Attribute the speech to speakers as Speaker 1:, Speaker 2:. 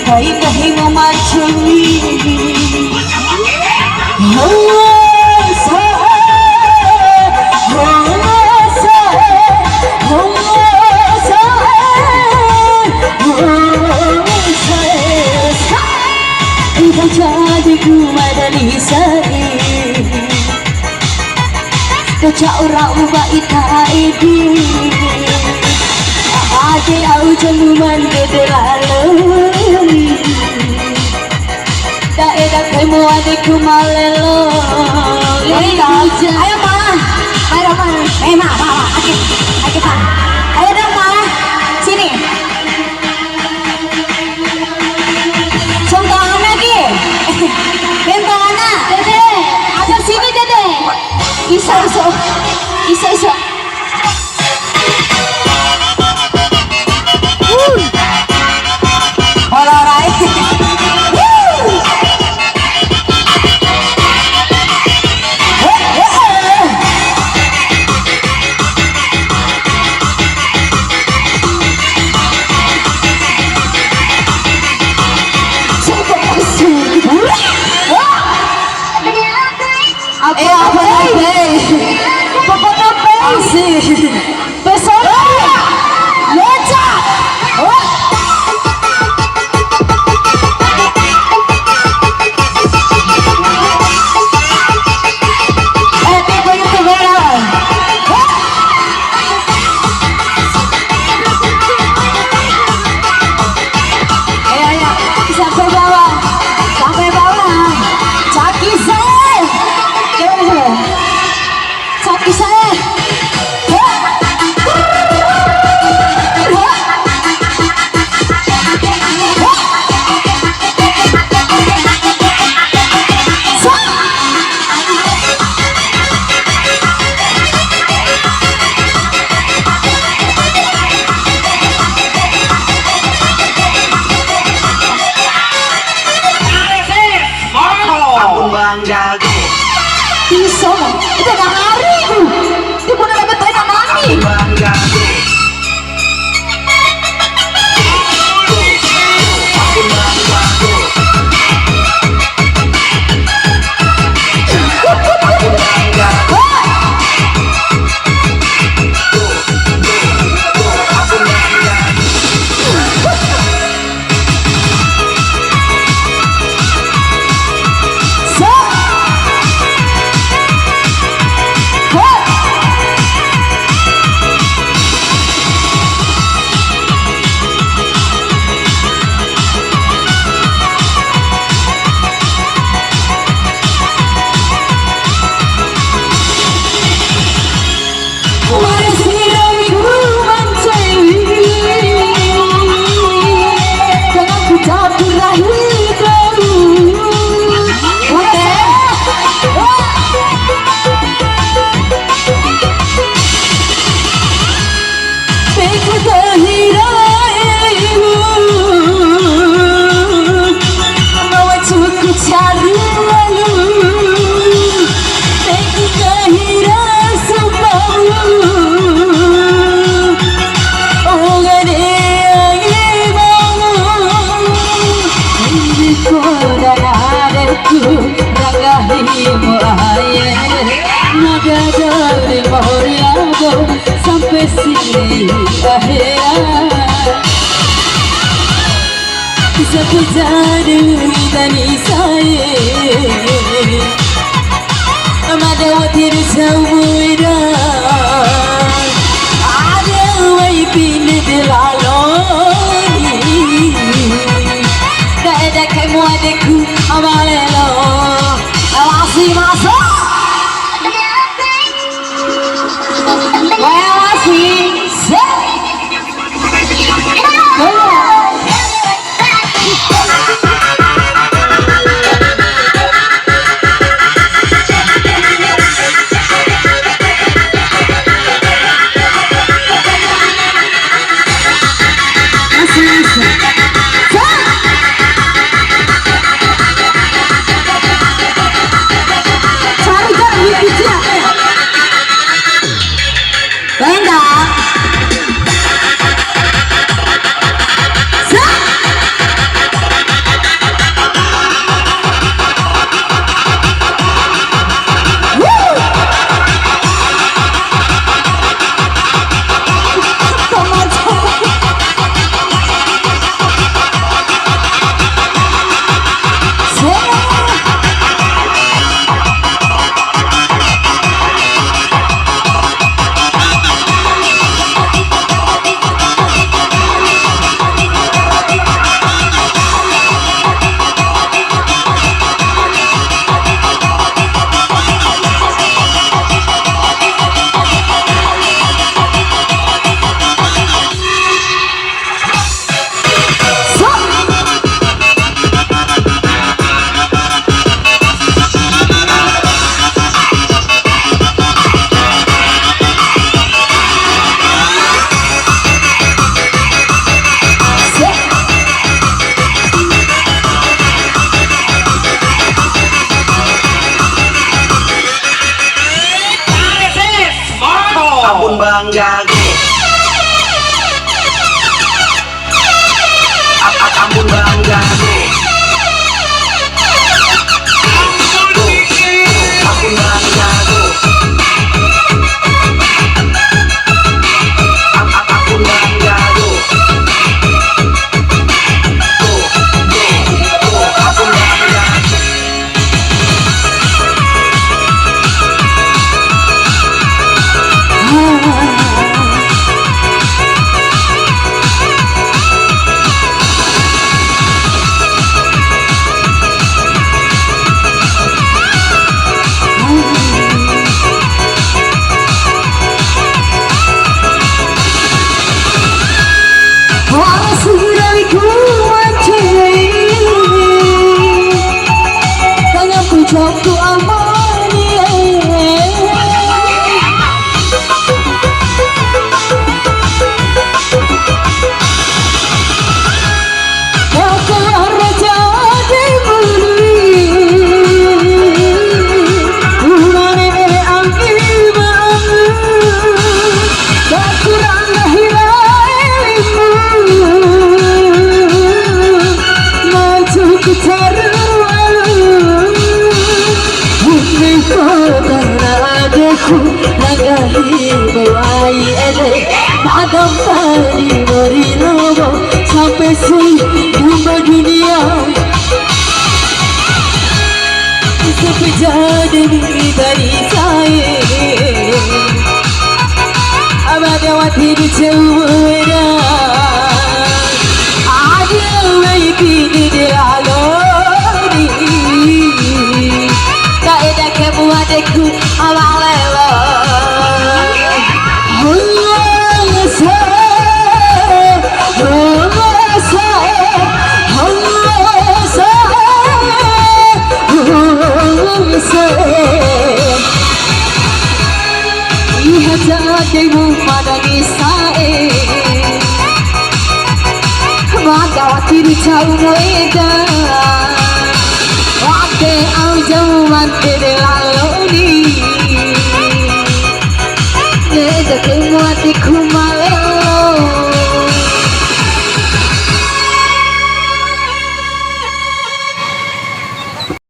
Speaker 1: Hai kahi memacui Kaca ora ubah ita ini Ade au jaluman gede lalu Daerah kemu ade kumalelo Ayo ma Ayo ma ma Aki pa Ayo dong ma Sini Contohan lagi Bentana Dede Ada sini dede Isa sampai sini akhirat bisa terjadi dari saya Amadawati Rizawira ada waipin dilaloni tak ada kamu adekku amalelo awasi masuk
Speaker 2: Ampun Bang Jago. Ampun Bang Jago. Ampun Bang Jago. Ampun Bang Jago. Ampun Bang Jago.
Speaker 1: Waktu amani Bakal raja dibeli Umane angin bangu Tak kurang lahiraimu Maju kita Ku nagahi bawai ede madam tadi beri lobo sampai seluruh dunia sekejap demi dari saya abadawati di cewera ada baby di dialog kaedah kamu adekku awalela Lihat jadimu pada kisah Madawati di jauh edan Waktu au jauh mati di lalu